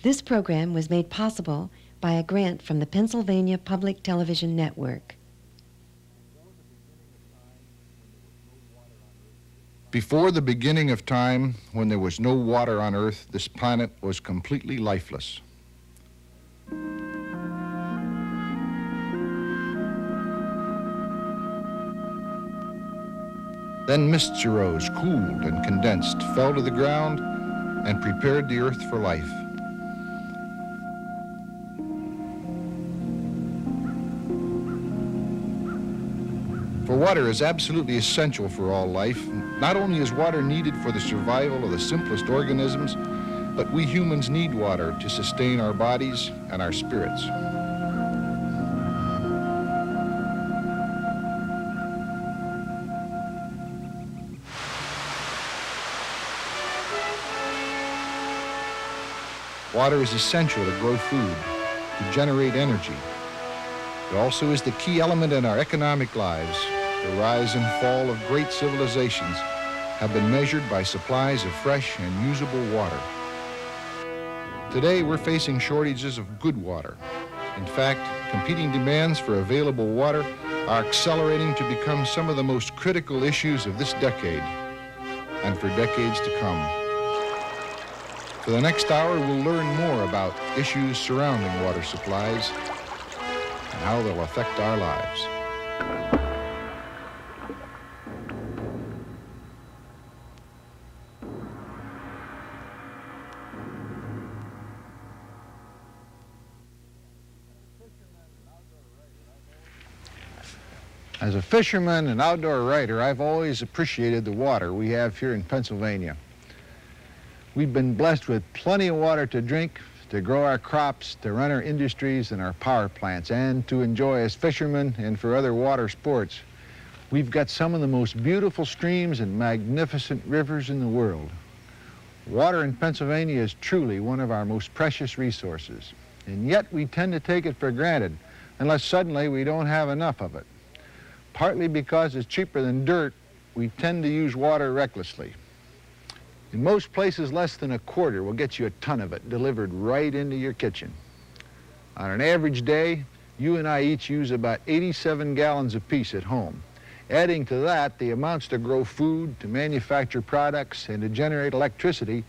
This program was made possible by a grant from the Pennsylvania Public Television Network. Before the beginning of time, when there was no water on Earth, this planet was completely lifeless. Then mists arose, cooled and condensed, fell to the ground, and prepared the Earth for life. For water is absolutely essential for all life. Not only is water needed for the survival of the simplest organisms, but we humans need water to sustain our bodies and our spirits. Water is essential to grow food, to generate energy. It also is the key element in our economic lives. The rise and fall of great civilizations have been measured by supplies of fresh and usable water. Today, we're facing shortages of good water. In fact, competing demands for available water are accelerating to become some of the most critical issues of this decade and for decades to come. For the next hour, we'll learn more about issues surrounding water supplies and how they'll affect our lives. As a fisherman and outdoor writer, I've always appreciated the water we have here in Pennsylvania. We've been blessed with plenty of water to drink, to grow our crops, to run our industries and our power plants, and to enjoy as fishermen and for other water sports. We've got some of the most beautiful streams and magnificent rivers in the world. Water in Pennsylvania is truly one of our most precious resources, and yet we tend to take it for granted unless suddenly we don't have enough of it. Partly because it's cheaper than dirt, we tend to use water recklessly. In most places, less than a quarter will get you a ton of it delivered right into your kitchen. On an average day, you and I each use about 87 gallons apiece at home. Adding to that the amounts to grow food, to manufacture products, and to generate electricity,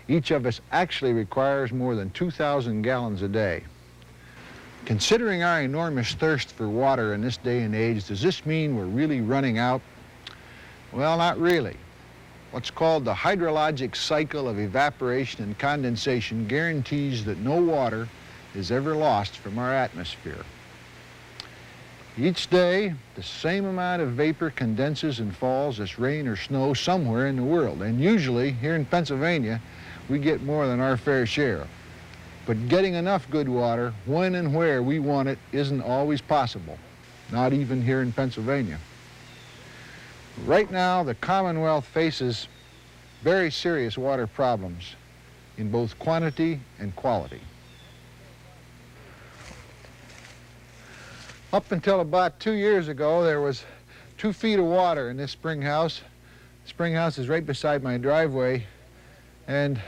each of us actually requires more than 2,000 gallons a day. Considering our enormous thirst for water in this day and age, does this mean we're really running out? Well, not really. What's called the hydrologic cycle of evaporation and condensation guarantees that no water is ever lost from our atmosphere. Each day, the same amount of vapor condenses and falls as rain or snow somewhere in the world, and usually here in Pennsylvania, we get more than our fair share. But getting enough good water when and where we want it isn't always possible, not even here in Pennsylvania. Right now, the Commonwealth faces very serious water problems in both quantity and quality. Up until about 2 years ago, there was 2 feet of water in this spring house. The spring house is right beside my driveway, and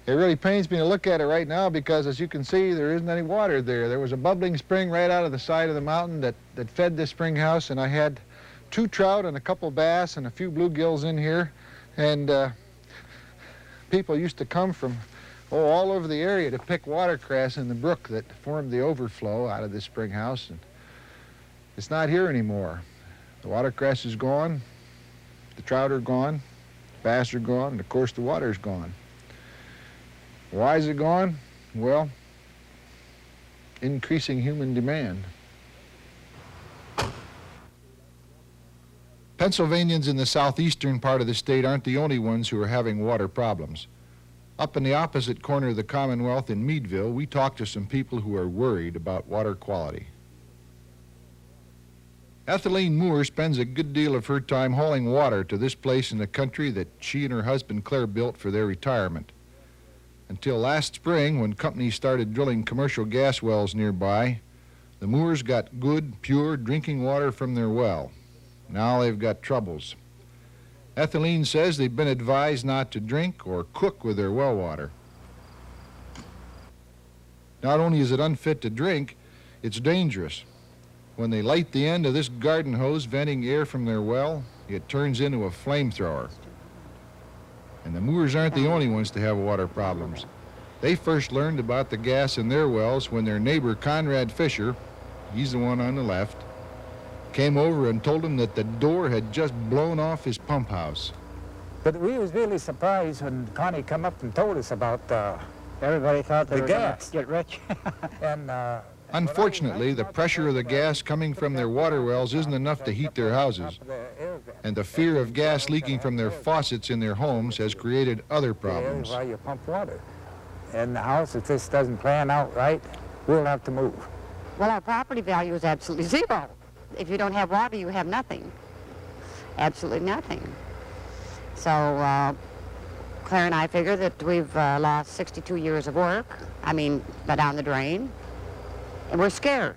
it really pains me to look at it right now because, as you can see, there isn't any water there. There was a bubbling spring right out of the side of the mountain that fed this spring house, and I had 2 trout and a couple bass and a few bluegills in here, and people used to come from all over the area to pick watercress in the brook that formed the overflow out of this spring house, and it's not here anymore. The watercress is gone, the trout are gone, the bass are gone, and of course the water is gone. Why is it gone? Well, increasing human demand. Pennsylvanians in the southeastern part of the state aren't the only ones who are having water problems. Up in the opposite corner of the Commonwealth in Meadville, we talked to some people who are worried about water quality. Ethelene Moore spends a good deal of her time hauling water to this place in the country that she and her husband Claire built for their retirement. Until last spring, when companies started drilling commercial gas wells nearby, the Moores got good, pure drinking water from their well. Now they've got troubles. Ethelene says they've been advised not to drink or cook with their well water. Not only is it unfit to drink, it's dangerous. When they light the end of this garden hose venting air from their well, it turns into a flamethrower. And the Moores aren't the only ones to have water problems. They first learned about the gas in their wells when their neighbor Conrad Fisher, he's the one on the left, came over and told them that the door had just blown off his pump house. But we was really surprised when Connie come up and told us about everybody thought they the were gas. Gonna get rich. And unfortunately, the pressure of the gas coming from their water wells isn't enough to heat their houses. And the fear of gas leaking from their faucets in their homes has created other problems. While you pump water. And the house, if this doesn't plan out right, we'll have to move. Well, our property value is absolutely zero. If you don't have water, you have nothing. Absolutely nothing. So Claire and I figure that we've lost 62 years of work. I mean, down the drain. And we're scared.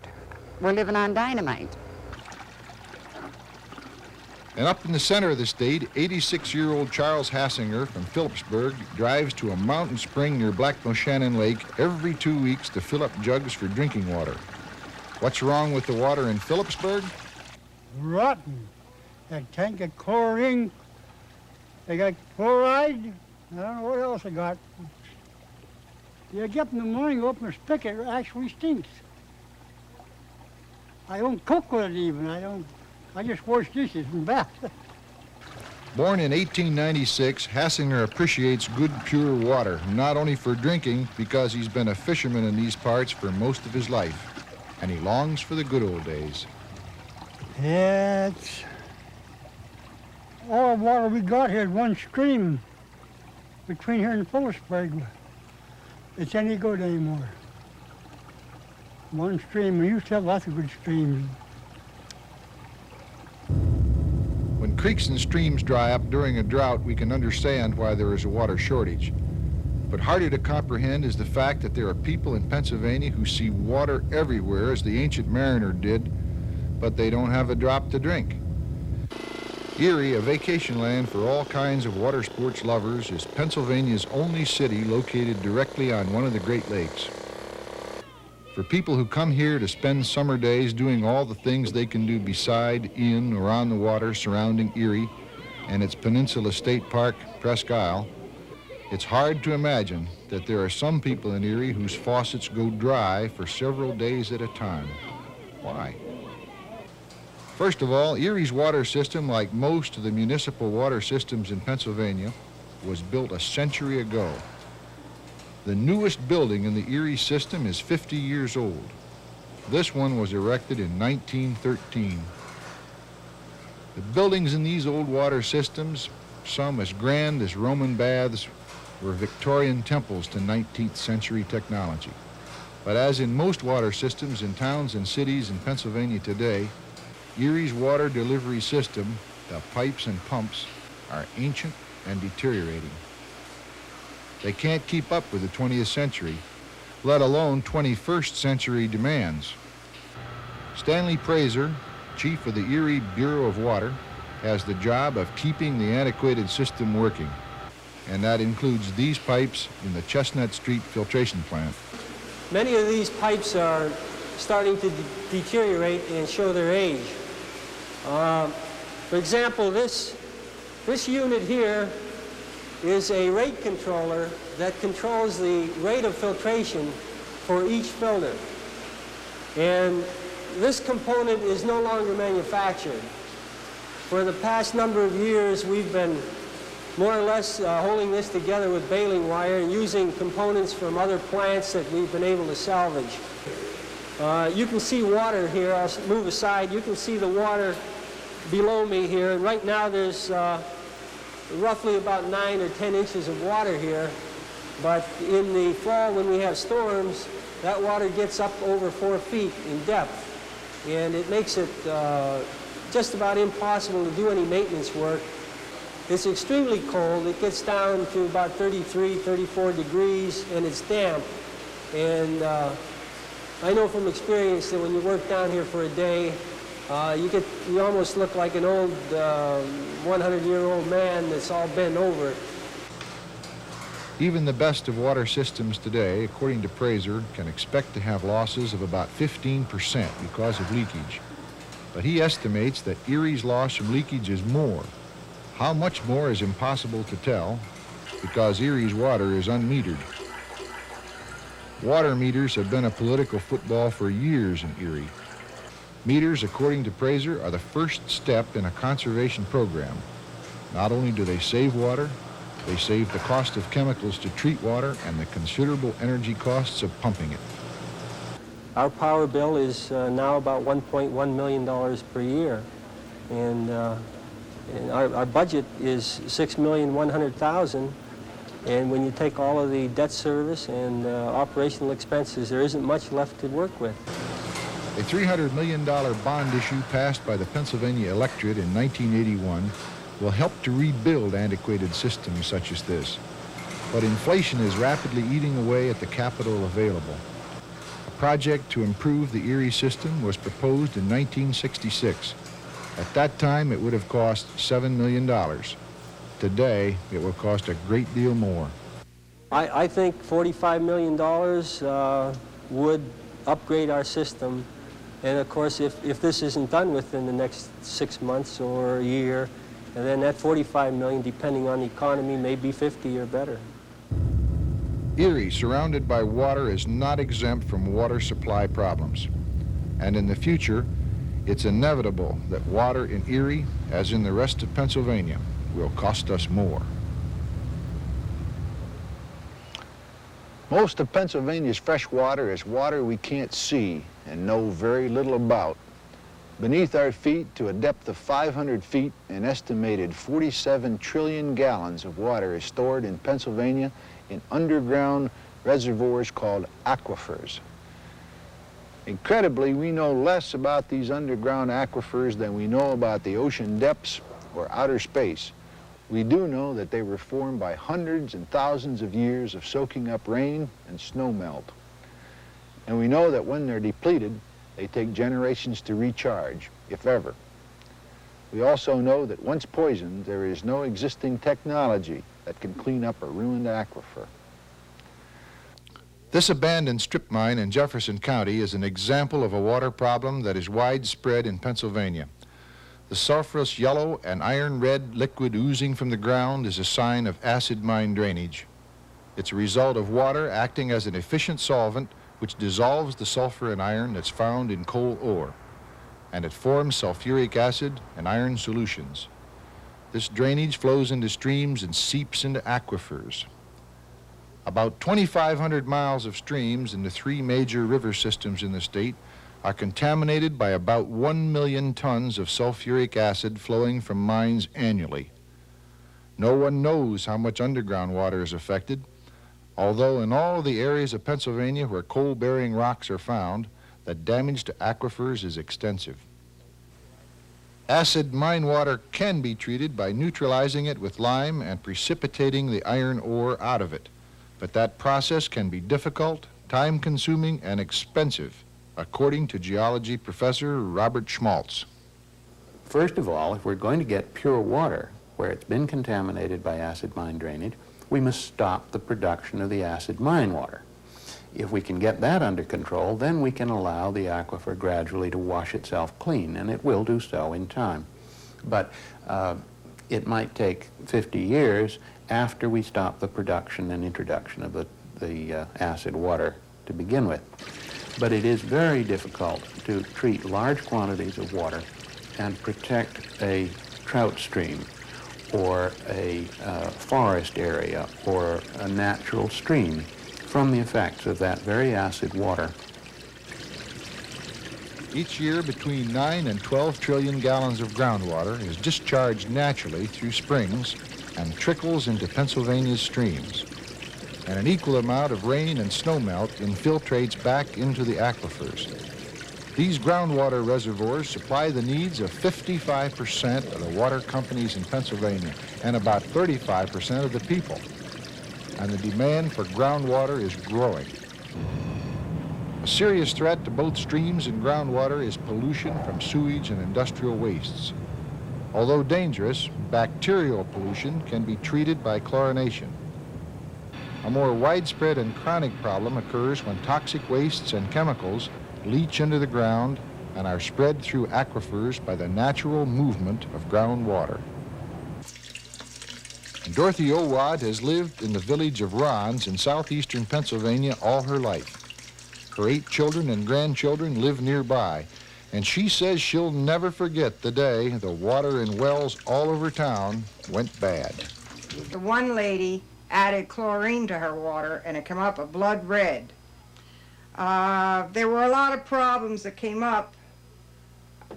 We're living on dynamite. And up in the center of the state, 86-year-old Charles Hassinger from Phillipsburg drives to a mountain spring near Black Moshannon Lake every 2 weeks to fill up jugs for drinking water. What's wrong with the water in Phillipsburg? Rotten. That tank of chlorine. They got chloride. I don't know what else they got. You get up in the morning, open the spigot, it actually stinks. I don't cook with it even. I just wash dishes and bath. Born in 1896, Hassinger appreciates good, pure water, not only for drinking, because he's been a fisherman in these parts for most of his life. And he longs for the good old days. It's all the water we got here is one stream between here and Phillipsburg. It's any good anymore. One stream. We used to have lots of good streams. When creeks and streams dry up during a drought, we can understand why there is a water shortage. But harder to comprehend is the fact that there are people in Pennsylvania who see water everywhere as the ancient mariner did, but they don't have a drop to drink. Erie, a vacation land for all kinds of water sports lovers, is Pennsylvania's only city located directly on one of the Great Lakes. For people who come here to spend summer days doing all the things they can do beside, in, or on the water surrounding Erie and its Peninsula State Park, Presque Isle, it's hard to imagine that there are some people in Erie whose faucets go dry for several days at a time. Why? First of all, Erie's water system, like most of the municipal water systems in Pennsylvania, was built a century ago. The newest building in the Erie system is 50 years old. This one was erected in 1913. The buildings in these old water systems, some as grand as Roman baths, were Victorian temples to 19th century technology. But as in most water systems in towns and cities in Pennsylvania today, Erie's water delivery system, the pipes and pumps, are ancient and deteriorating. They can't keep up with the 20th century, let alone 21st century demands. Stanley Praser, chief of the Erie Bureau of Water, has the job of keeping the antiquated system working. And that includes these pipes in the Chestnut Street filtration plant. Many of these pipes are starting to deteriorate and show their age. For example, this unit here is a rate controller that controls the rate of filtration for each filter. And this component is no longer manufactured. For the past number of years, we've been more or less holding this together with baling wire and using components from other plants that we've been able to salvage. You can see water here. I'll move aside. You can see the water below me here. And right now there's roughly about 9 or 10 inches of water here. But in the fall, when we have storms, that water gets up over 4 feet in depth. And it makes it just about impossible to do any maintenance work. It's extremely cold. It gets down to about 33, 34 degrees, and it's damp. And I know from experience that when you work down here for a day, you almost look like an old 100-year-old man that's all bent over. Even the best of water systems today, according to Fraser, can expect to have losses of about 15% because of leakage. But he estimates that Erie's loss from leakage is more. How much more is impossible to tell because Erie's water is unmetered. Water meters have been a political football for years in Erie. Meters, according to Fraser, are the first step in a conservation program. Not only do they save water, they save the cost of chemicals to treat water and the considerable energy costs of pumping it. Our power bill is now about $1.1 million per year, and our budget is $6,100,000. And when you take all of the debt service and operational expenses, there isn't much left to work with. A $300 million bond issue passed by the Pennsylvania electorate in 1981 will help to rebuild antiquated systems such as this. But inflation is rapidly eating away at the capital available. A project to improve the Erie system was proposed in 1966. At that time, it would have cost $7 million. Today, it will cost a great deal more. I think $45 million would upgrade our system. And of course, if this isn't done within the next 6 months or a year, and then that $45 million, depending on the economy, may be 50 or better. Erie, surrounded by water, is not exempt from water supply problems. And in the future, it's inevitable that water in Erie, as in the rest of Pennsylvania, will cost us more. Most of Pennsylvania's fresh water is water we can't see and know very little about. Beneath our feet, to a depth of 500 feet, an estimated 47 trillion gallons of water is stored in Pennsylvania in underground reservoirs called aquifers. Incredibly, we know less about these underground aquifers than we know about the ocean depths or outer space. We do know that they were formed by hundreds and thousands of years of soaking up rain and snow melt. And we know that when they're depleted, they take generations to recharge, if ever. We also know that once poisoned, there is no existing technology that can clean up a ruined aquifer. This abandoned strip mine in Jefferson County is an example of a water problem that is widespread in Pennsylvania. The sulfurous yellow and iron red liquid oozing from the ground is a sign of acid mine drainage. It's a result of water acting as an efficient solvent which dissolves the sulfur and iron that's found in coal ore, and it forms sulfuric acid and iron solutions. This drainage flows into streams and seeps into aquifers. About 2,500 miles of streams in the 3 major river systems in the state are contaminated by about 1 million tons of sulfuric acid flowing from mines annually. No one knows how much underground water is affected, although in all the areas of Pennsylvania where coal-bearing rocks are found, the damage to aquifers is extensive. Acid mine water can be treated by neutralizing it with lime and precipitating the iron ore out of it, but that process can be difficult, time-consuming, and expensive, according to geology professor Robert Schmaltz. First of all, if we're going to get pure water where it's been contaminated by acid mine drainage, we must stop the production of the acid mine water. If we can get that under control, then we can allow the aquifer gradually to wash itself clean, and it will do so in time. But it might take 50 years after we stop the production and introduction of the acid water to begin with. But it is very difficult to treat large quantities of water and protect a trout stream or a forest area or a natural stream from the effects of that very acid water. Each year, between 9 and 12 trillion gallons of groundwater is discharged naturally through springs and trickles into Pennsylvania's streams. And an equal amount of rain and snowmelt infiltrates back into the aquifers. These groundwater reservoirs supply the needs of 55% of the water companies in Pennsylvania and about 35% of the people. And the demand for groundwater is growing. A serious threat to both streams and groundwater is pollution from sewage and industrial wastes. Although dangerous, bacterial pollution can be treated by chlorination. A more widespread and chronic problem occurs when toxic wastes and chemicals leach into the ground and are spread through aquifers by the natural movement of groundwater. Dorothy Owad has lived in the village of Ron's in southeastern Pennsylvania all her life. Her 8 children and grandchildren live nearby, and she says she'll never forget the day the water in wells all over town went bad. The one lady added chlorine to her water, and it came up a blood red. There were a lot of problems that came up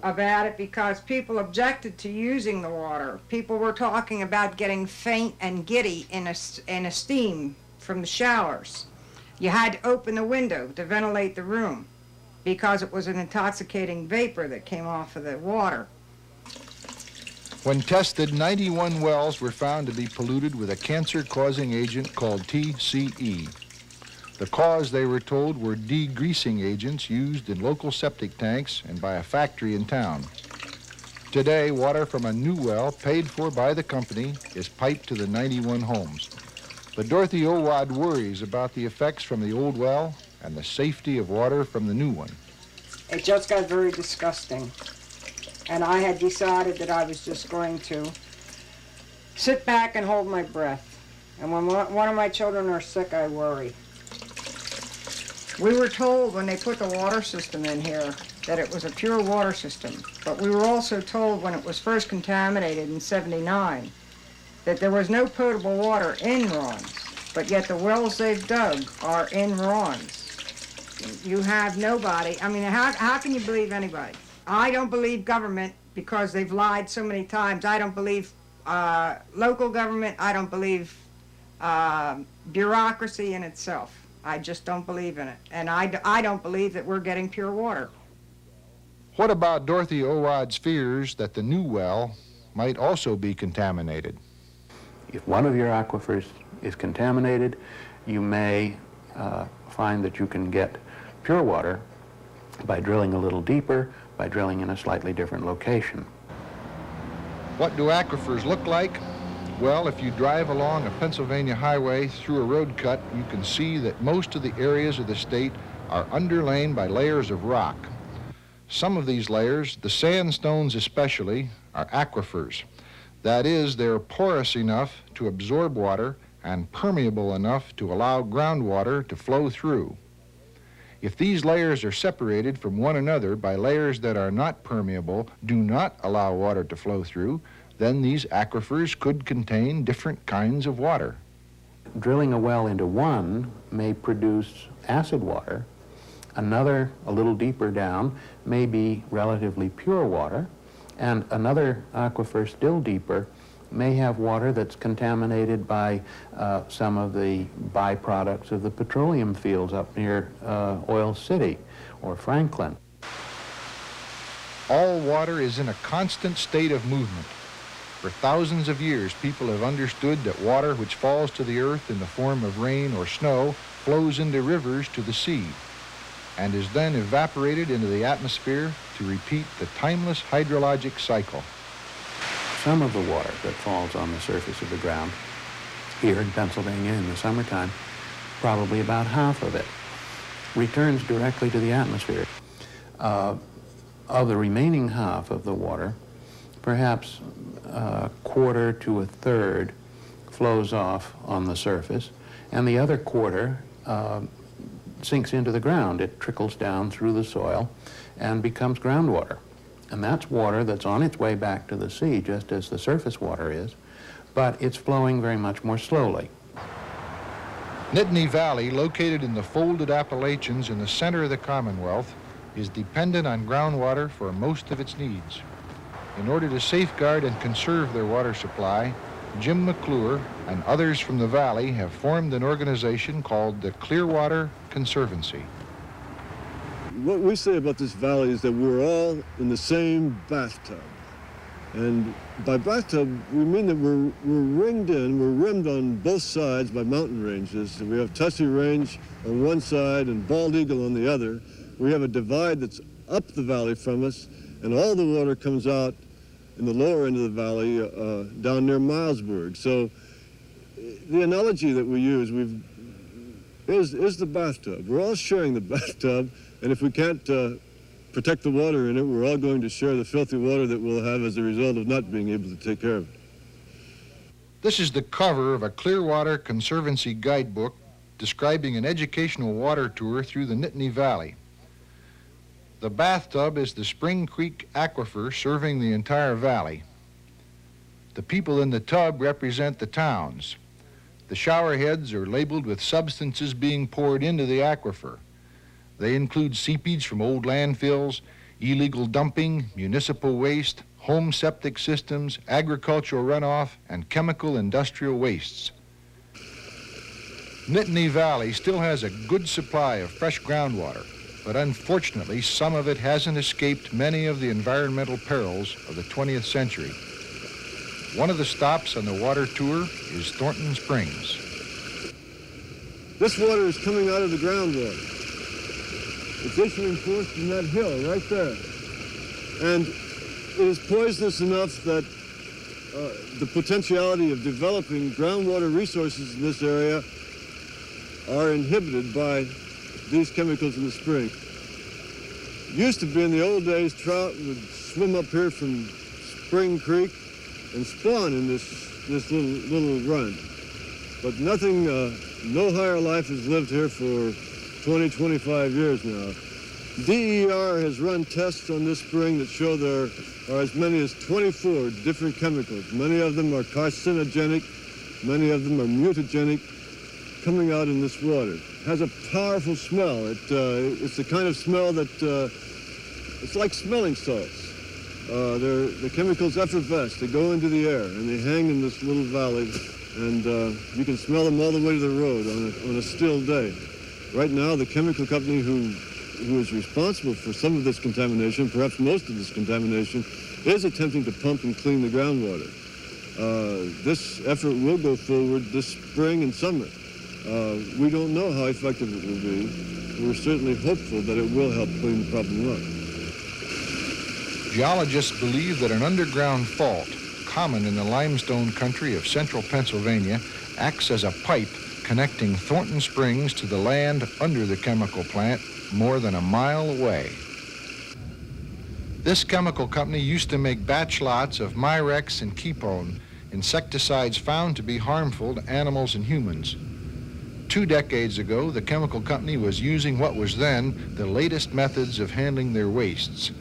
about it because people objected to using the water. People were talking about getting faint and giddy in a steam from the showers. You had to open the window to ventilate the room because it was an intoxicating vapor that came off of the water. When tested, 91 wells were found to be polluted with a cancer-causing agent called TCE. The cause, they were told, were degreasing agents used in local septic tanks and by a factory in town. Today, water from a new well, paid for by the company, is piped to the 91 homes. But Dorothy Owad worries about the effects from the old well and the safety of water from the new one. It just got very disgusting. And I had decided that I was just going to sit back and hold my breath. And when one of my children are sick, I worry. We were told when they put the water system in here that it was a pure water system. But we were also told when it was first contaminated in '79 that there was no potable water in Ron's. But yet the wells they've dug are in Ron's. You have nobody. I mean, how can you believe anybody? I don't believe government because they've lied so many times. I don't believe local government. I don't believe bureaucracy in itself. I just don't believe in it. And I don't believe that we're getting pure water. What about Dorothy Owad's fears that the new well might also be contaminated? If one of your aquifers is contaminated, you may find that you can get pure water by drilling a little deeper, by drilling in a slightly different location. What do aquifers look like? Well, if you drive along a Pennsylvania highway through a road cut, you can see that most of the areas of the state are underlain by layers of rock. Some of these layers, the sandstones especially, are aquifers. That is, they're porous enough to absorb water and permeable enough to allow groundwater to flow through. If these layers are separated from one another by layers that are not permeable, do not allow water to flow through, then these aquifers could contain different kinds of water. Drilling a well into one may produce acid water. Another, a little deeper down, may be relatively pure water. And another aquifer still deeper may have water that's contaminated by some of the byproducts of the petroleum fields up near Oil City or Franklin. All water is in a constant state of movement. For thousands of years, people have understood that water which falls to the earth in the form of rain or snow flows into rivers to the sea and is then evaporated into the atmosphere to repeat the timeless hydrologic cycle. Some of the water that falls on the surface of the ground here in Pennsylvania in the summertime, probably about half of it, returns directly to the atmosphere. Of the remaining half of the water, perhaps a quarter to a third flows off on the surface, and the other quarter sinks into the ground. It trickles down through the soil and becomes groundwater. And that's water that's on its way back to the sea, just as the surface water is, but it's flowing very much more slowly. Nittany Valley, located in the folded Appalachians in the center of the Commonwealth, is dependent on groundwater for most of its needs. In order to safeguard and conserve their water supply, Jim McClure and others from the valley have formed an organization called the Clearwater Conservancy. What we say about this valley is that we're all in the same bathtub. And by bathtub, we mean that we're ringed in, we're rimmed on both sides by mountain ranges. We have Tussey Range on one side and Bald Eagle on the other. We have a divide that's up the valley from us, and all the water comes out in the lower end of the valley down near Milesburg. So the analogy that we use, we've is the bathtub. We're all sharing the bathtub, and if we can't protect the water in it, we're all going to share the filthy water that we'll have as a result of not being able to take care of it. This is the cover of a Clearwater Conservancy guidebook describing an educational water tour through the Nittany Valley. The bathtub is the Spring Creek aquifer serving the entire valley. The people in the tub represent the towns. The shower heads are labeled with substances being poured into the aquifer. They include seepage from old landfills, illegal dumping, municipal waste, home septic systems, agricultural runoff, and chemical industrial wastes. Nittany Valley still has a good supply of fresh groundwater, but unfortunately some of it hasn't escaped many of the environmental perils of the 20th century. One of the stops on the water tour is Thornton Springs. This water is coming out of the groundwater. It's issuing forth from that hill right there. And it is poisonous enough that the potentiality of developing groundwater resources in this area are inhibited by these chemicals in the spring. Used to be in the old days, trout would swim up here from Spring Creek and spawn in this little run. But nothing, no higher life has lived here for 20, 25 years now. DER has run tests on this spring that show there are as many as 24 different chemicals. Many of them are carcinogenic, many of them are mutagenic, coming out in this water. It has a powerful smell. It's the kind of smell that, it's like smelling salts. The chemicals effervesce, they go into the air, and they hang in this little valley, and you can smell them all the way to the road on a still day. Right now, the chemical company who is responsible for some of this contamination, perhaps most of this contamination, is attempting to pump and clean the groundwater. This effort will go forward this spring and summer. We don't know how effective it will be. We're certainly hopeful that it will help clean the problem up. Geologists believe that an underground fault, common in the limestone country of central Pennsylvania, acts as a pipe connecting Thornton Springs to the land under the chemical plant more than a mile away. This chemical company used to make batch lots of Mirex and Keystone, insecticides found to be harmful to animals and humans. 2 decades ago, the chemical company was using what was then the latest methods of handling their wastes.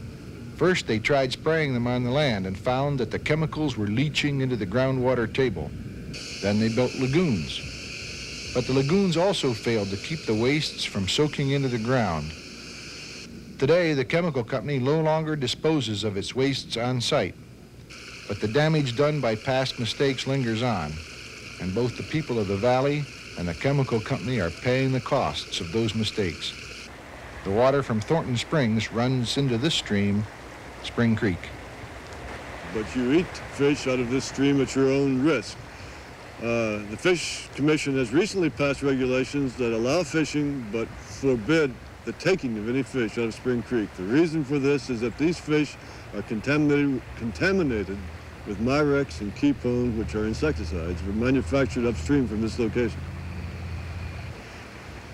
First, they tried spraying them on the land and found that the chemicals were leaching into the groundwater table. Then they built lagoons. But the lagoons also failed to keep the wastes from soaking into the ground. Today, the chemical company no longer disposes of its wastes on site, but the damage done by past mistakes lingers on, and both the people of the valley and the chemical company are paying the costs of those mistakes. The water from Thornton Springs runs into this stream, Spring Creek. But you eat fish out of this stream at your own risk. The Fish Commission has recently passed regulations that allow fishing but forbid the taking of any fish out of Spring Creek. The reason for this is that these fish are contaminated with Mirex and Keystone, which are insecticides, were manufactured upstream from this location.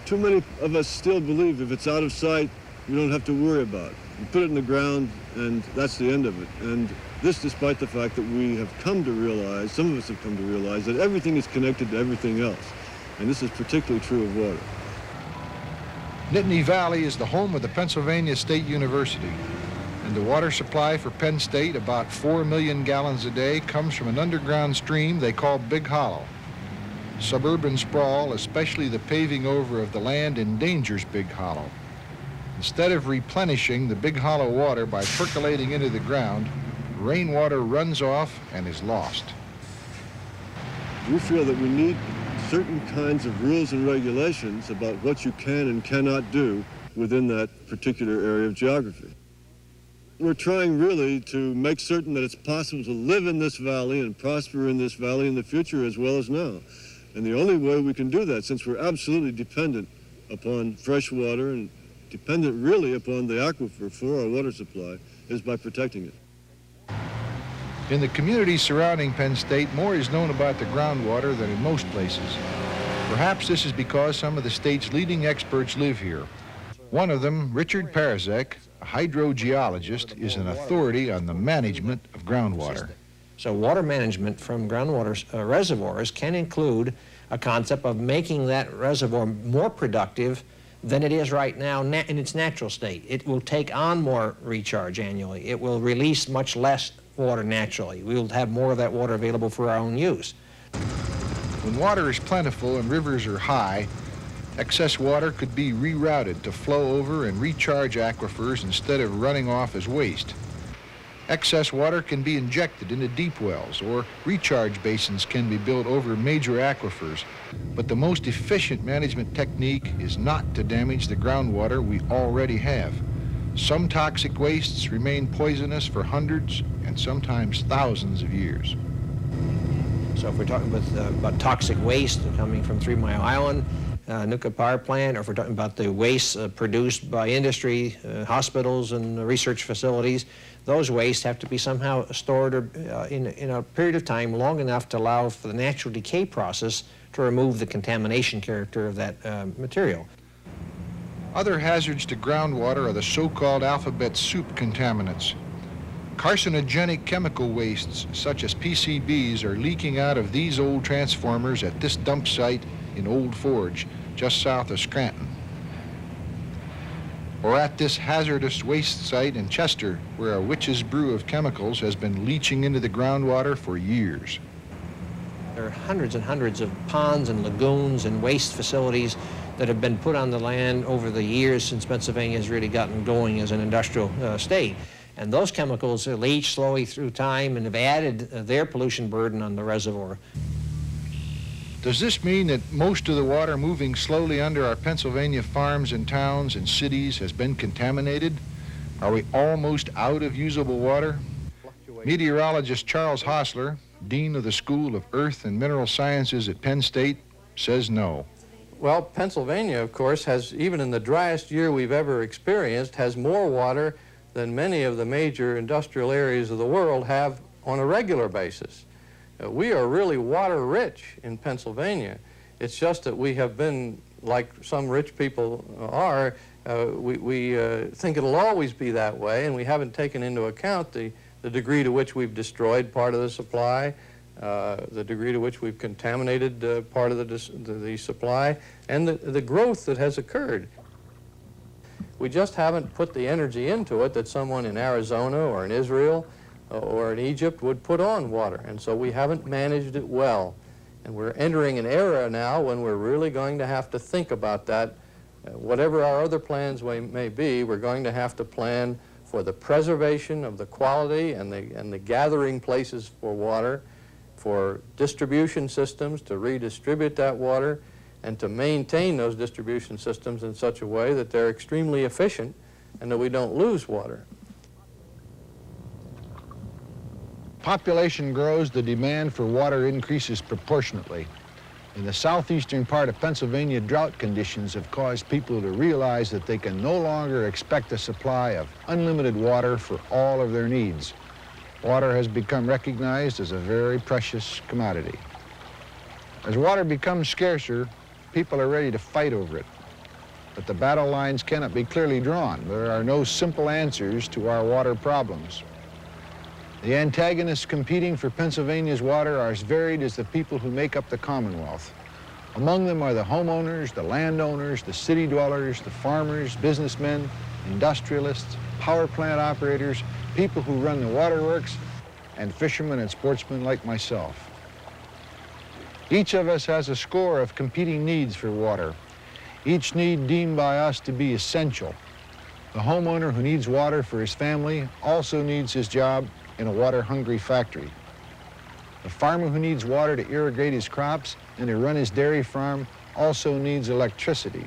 Too many of us still believe if it's out of sight, you don't have to worry about it. You put it in the ground, and that's the end of it. And this despite the fact that we have come to realize, some of us have come to realize, that everything is connected to everything else. And this is particularly true of water. Nittany Valley is the home of the Pennsylvania State University, and the water supply for Penn State, about 4 million gallons a day, comes from an underground stream they call Big Hollow. Suburban sprawl, especially the paving over of the land, endangers Big Hollow. Instead of replenishing the Big Hollow water by percolating into the ground, rainwater runs off and is lost. We feel that we need certain kinds of rules and regulations about what you can and cannot do within that particular area of geography. We're trying really to make certain that it's possible to live in this valley and prosper in this valley in the future as well as now. And the only way we can do that, since we're absolutely dependent upon fresh water and dependent really upon the aquifer for our water supply, is by protecting it. In the communities surrounding Penn State, more is known about the groundwater than in most places. Perhaps this is because some of the state's leading experts live here. One of them, Richard Parizek, a hydrogeologist, is an authority on the management of groundwater. So water management from groundwater reservoirs can include a concept of making that reservoir more productive than it is right now in its natural state. It will take on more recharge annually. It will release much less water naturally. We will have more of that water available for our own use. When water is plentiful and rivers are high, excess water could be rerouted to flow over and recharge aquifers instead of running off as waste. Excess water can be injected into deep wells, or recharge basins can be built over major aquifers. But the most efficient management technique is not to damage the groundwater we already have. Some toxic wastes remain poisonous for hundreds and sometimes thousands of years. So if we're talking about toxic waste coming from 3 Mile Island, nuclear power plant, or if we're talking about the waste produced by industry, hospitals and research facilities, those wastes have to be somehow stored in a period of time long enough to allow for the natural decay process to remove the contamination character of that material. Other hazards to groundwater are the so-called alphabet soup contaminants. Carcinogenic chemical wastes, such as PCBs, are leaking out of these old transformers at this dump site in Old Forge, just south of Scranton. Or at this hazardous waste site in Chester, where a witch's brew of chemicals has been leaching into the groundwater for years. There are hundreds and hundreds of ponds and lagoons and waste facilities that have been put on the land over the years since Pennsylvania has really gotten going as an industrial state. And those chemicals leach slowly through time and have added their pollution burden on the reservoir. Does this mean that most of the water moving slowly under our Pennsylvania farms and towns and cities has been contaminated? Are we almost out of usable water? Meteorologist Charles Hostler, Dean of the School of Earth and Mineral Sciences at Penn State, says no. Well, Pennsylvania, of course, has, even in the driest year we've ever experienced, has more water than many of the major industrial areas of the world have on a regular basis. We are really water rich in Pennsylvania. It's just that we have been, like some rich people are, we think it'll always be that way, and we haven't taken into account the degree to which we've destroyed part of the supply, the degree to which we've contaminated part of the supply, and the growth that has occurred. We just haven't put the energy into it that someone in Arizona or in Israel or in Egypt would put on water, and so we haven't managed it well. And we're entering an era now when we're really going to have to think about that. Whatever our other plans may be, we're going to have to plan for the preservation of the quality and the gathering places for water, for distribution systems to redistribute that water, and to maintain those distribution systems in such a way that they're extremely efficient and that we don't lose water. Population grows, the demand for water increases proportionately. In the southeastern part of Pennsylvania, drought conditions have caused people to realize that they can no longer expect a supply of unlimited water for all of their needs. Water has become recognized as a very precious commodity. As water becomes scarcer, people are ready to fight over it. But the battle lines cannot be clearly drawn. There are no simple answers to our water problems. The antagonists competing for Pennsylvania's water are as varied as the people who make up the Commonwealth. Among them are the homeowners, the landowners, the city dwellers, the farmers, businessmen, industrialists, power plant operators, people who run the waterworks, and fishermen and sportsmen like myself. Each of us has a score of competing needs for water, each need deemed by us to be essential. The homeowner who needs water for his family also needs his job in a water-hungry factory. The farmer who needs water to irrigate his crops and to run his dairy farm also needs electricity.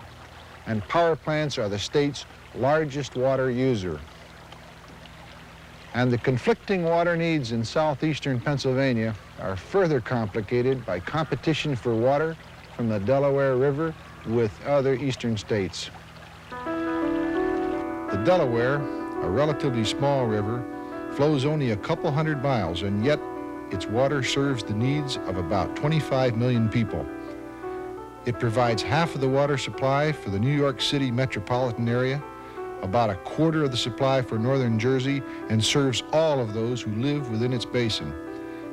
And power plants are the state's largest water user. And the conflicting water needs in southeastern Pennsylvania are further complicated by competition for water from the Delaware River with other eastern states. The Delaware, a relatively small river, flows only a couple hundred miles, and yet its water serves the needs of about 25 million people. It provides half of the water supply for the New York City metropolitan area, about a quarter of the supply for northern Jersey, and serves all of those who live within its basin.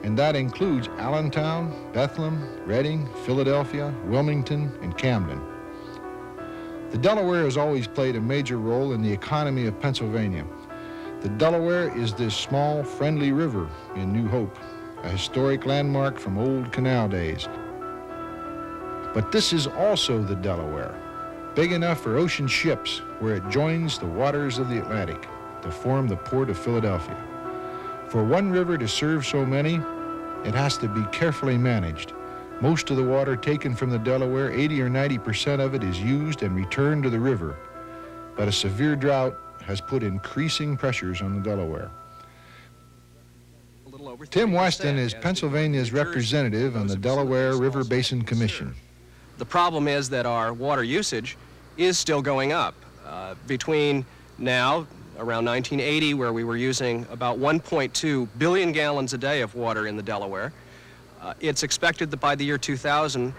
And that includes Allentown, Bethlehem, Reading, Philadelphia, Wilmington, and Camden. The Delaware has always played a major role in the economy of Pennsylvania. The Delaware is this small, friendly river in New Hope, a historic landmark from old canal days. But this is also the Delaware, big enough for ocean ships, where it joins the waters of the Atlantic to form the port of Philadelphia. For one river to serve so many, it has to be carefully managed. Most of the water taken from the Delaware, 80 or 90% of it, is used and returned to the river. But a severe drought has put increasing pressures on the Delaware. Tim Weston is Pennsylvania's representative on the Delaware River Basin Commission. The problem is that our water usage is still going up. Between now, around 1980, where we were using about 1.2 billion gallons a day of water in the Delaware, it's expected that by the year 2000,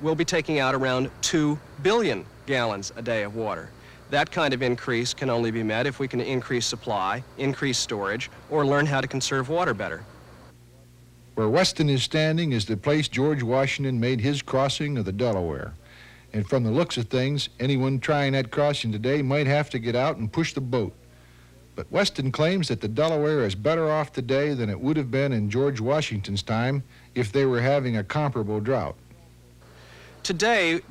we'll be taking out around 2 billion gallons a day of water. That kind of increase can only be met if we can increase supply, increase storage, or learn how to conserve water better. Where Weston is standing is the place George Washington made his crossing of the Delaware. And from the looks of things, anyone trying that crossing today might have to get out and push the boat. But Weston claims that the Delaware is better off today than it would have been in George Washington's time if they were having a comparable drought. Today,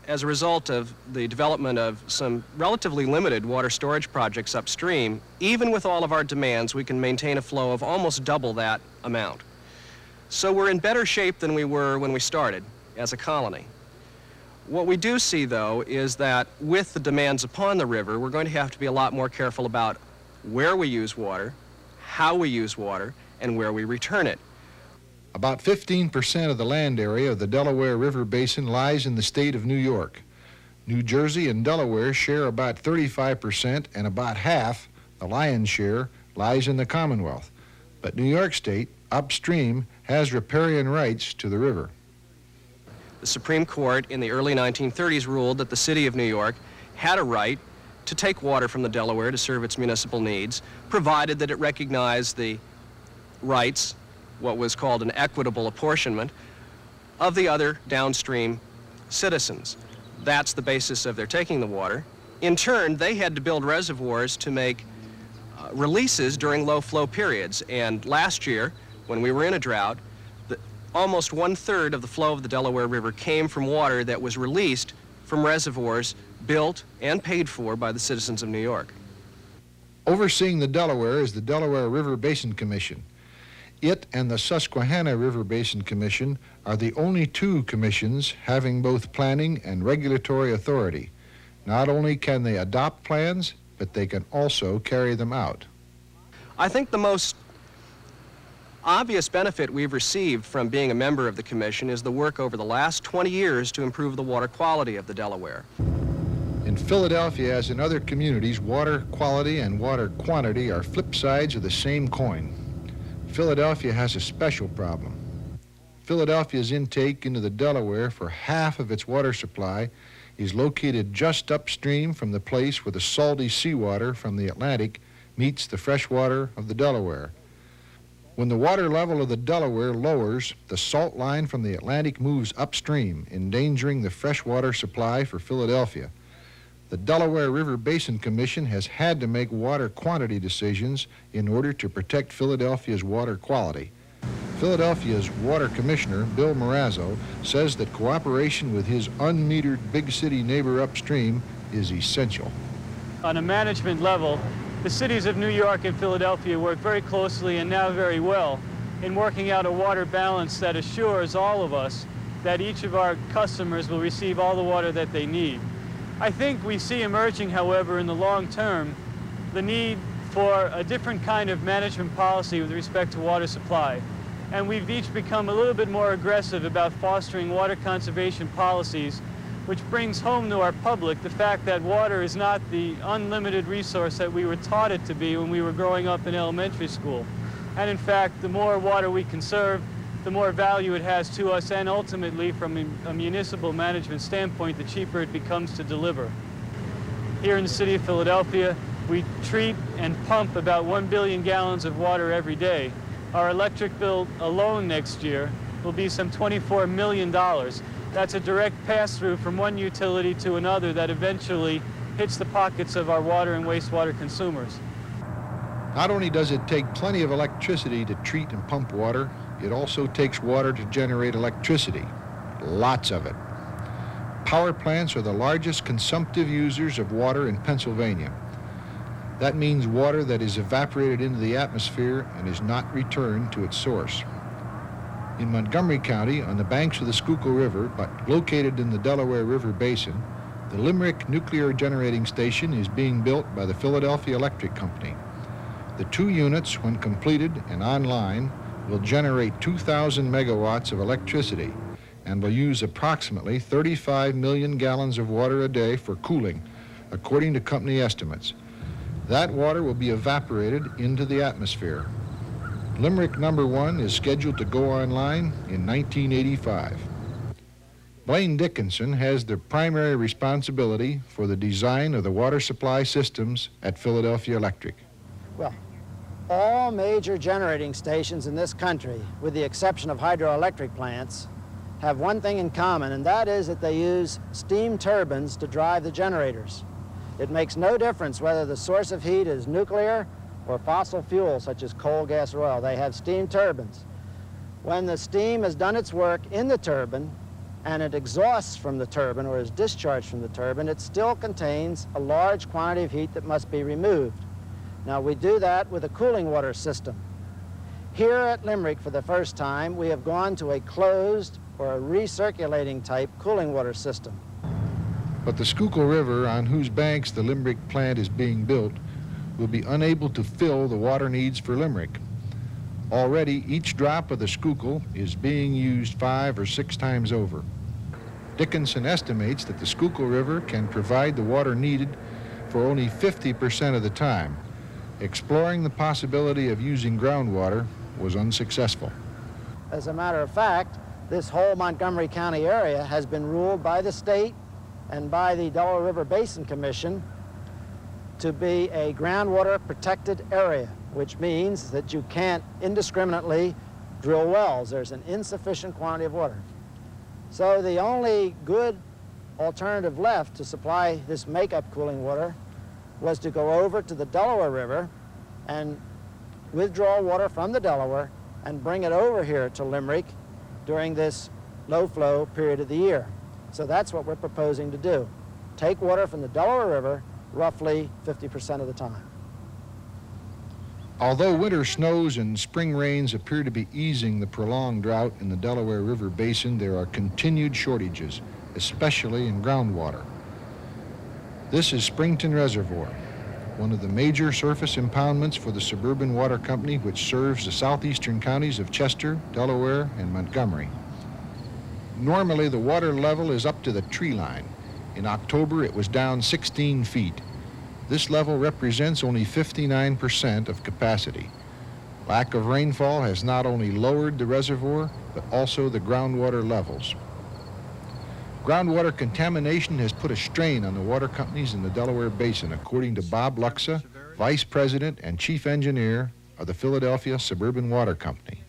as a result of the development of some relatively limited water storage projects upstream, even with all of our demands, we can maintain a flow of almost double that amount. So we're in better shape than we were when we started as a colony. What we do see, though, is that with the demands upon the river, we're going to have to be a lot more careful about where we use water, how we use water, and where we return it. About 15% of the land area of the Delaware River Basin lies in the state of New York. New Jersey and Delaware share about 35%, and about half, the lion's share, lies in the Commonwealth. But New York State, upstream, has riparian rights to the river. The Supreme Court in the early 1930s ruled that the city of New York had a right to take water from the Delaware to serve its municipal needs, provided that it recognized the rights, what was called an equitable apportionment, of the other downstream citizens. That's the basis of their taking the water. In turn, they had to build reservoirs to make releases during low flow periods. And last year, when we were in a drought, almost 1/3 of the flow of the Delaware River came from water that was released from reservoirs built and paid for by the citizens of New York. Overseeing the Delaware is the Delaware River Basin Commission. It and the Susquehanna River Basin Commission are the only two commissions having both planning and regulatory authority. Not only can they adopt plans, but they can also carry them out. I think the most obvious benefit we've received from being a member of the Commission is the work over the last 20 years to improve the water quality of the Delaware. In Philadelphia, as in other communities, water quality and water quantity are flip sides of the same coin. Philadelphia has a special problem. Philadelphia's intake into the Delaware for half of its water supply is located just upstream from the place where the salty seawater from the Atlantic meets the fresh water of the Delaware. When the water level of the Delaware lowers, the salt line from the Atlantic moves upstream, endangering the freshwater supply for Philadelphia. The Delaware River Basin Commission has had to make water quantity decisions in order to protect Philadelphia's water quality. Philadelphia's water commissioner, Bill Marazzo, says that cooperation with his unmetered big city neighbor upstream is essential. On a management level, the cities of New York and Philadelphia work very closely and now very well in working out a water balance that assures all of us that each of our customers will receive all the water that they need. I think we see emerging, however, in the long term, the need for a different kind of management policy with respect to water supply. And we've each become a little bit more aggressive about fostering water conservation policies, which brings home to our public the fact that water is not the unlimited resource that we were taught it to be when we were growing up in elementary school. And in fact, the more water we conserve, the more value it has to us, and ultimately, from a municipal management standpoint, the cheaper it becomes to deliver. Here in the city of Philadelphia, we treat and pump about 1 billion gallons of water every day. Our electric bill alone next year will be some $24 million. That's a direct pass-through from one utility to another that eventually hits the pockets of our water and wastewater consumers. Not only does it take plenty of electricity to treat and pump water, it also takes water to generate electricity, lots of it. Power plants are the largest consumptive users of water in Pennsylvania. That means water that is evaporated into the atmosphere and is not returned to its source. In Montgomery County, on the banks of the Schuylkill River, but located in the Delaware River Basin, the Limerick Nuclear Generating Station is being built by the Philadelphia Electric Company. The 2 units, when completed and online, will generate 2,000 megawatts of electricity and will use approximately 35 million gallons of water a day for cooling, according to company estimates. That water will be evaporated into the atmosphere. Limerick number 1 is scheduled to go online in 1985. Blaine Dickinson has the primary responsibility for the design of the water supply systems at Philadelphia Electric. Well, all major generating stations in this country, with the exception of hydroelectric plants, have one thing in common, and that is that they use steam turbines to drive the generators. It makes no difference whether the source of heat is nuclear or fossil fuel, such as coal, gas, or oil. They have steam turbines. When the steam has done its work in the turbine and it exhausts from the turbine or is discharged from the turbine, it still contains a large quantity of heat that must be removed. Now, we do that with a cooling water system. Here at Limerick, for the first time, we have gone to a closed or a recirculating type cooling water system. But the Schuylkill River, on whose banks the Limerick plant is being built, will be unable to fill the water needs for Limerick. Already, each drop of the Schuylkill is being used 5 or 6 times over. Dickinson estimates that the Schuylkill River can provide the water needed for only 50% of the time. Exploring the possibility of using groundwater was unsuccessful. As a matter of fact, this whole Montgomery County area has been ruled by the state and by the Delaware River Basin Commission to be a groundwater protected area, which means that you can't indiscriminately drill wells. There's an insufficient quantity of water. So the only good alternative left to supply this makeup cooling water was to go over to the Delaware River and withdraw water from the Delaware and bring it over here to Limerick during this low flow period of the year. So that's what we're proposing to do. Take water from the Delaware River roughly 50% of the time. Although winter snows and spring rains appear to be easing the prolonged drought in the Delaware River Basin, there are continued shortages, especially in groundwater. This is Springton Reservoir, one of the major surface impoundments for the Suburban Water Company, which serves the southeastern counties of Chester, Delaware, and Montgomery. Normally, the water level is up to the tree line. In October, it was down 16 feet. This level represents only 59% of capacity. Lack of rainfall has not only lowered the reservoir, but also the groundwater levels. Groundwater contamination has put a strain on the water companies in the Delaware Basin, according to Bob Luxa, Vice President and Chief Engineer of the Philadelphia Suburban Water Company.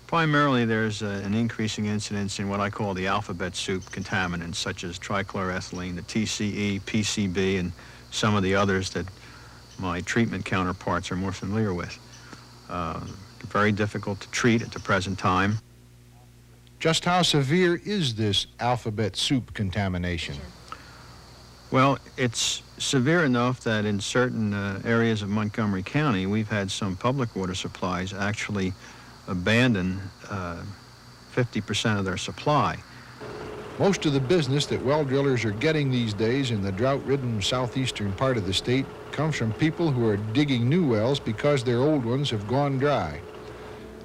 Primarily, there's an increasing incidence in what I call the alphabet soup contaminants, such as trichloroethylene, the TCE, PCB, and some of the others that my treatment counterparts are more familiar with. Very difficult to treat at the present time. Just how severe is this alphabet soup contamination? Well, it's severe enough that in certain areas of Montgomery County, we've had some public water supplies actually abandon 50% of their supply. Most of the business that well drillers are getting these days in the drought-ridden southeastern part of the state comes from people who are digging new wells because their old ones have gone dry.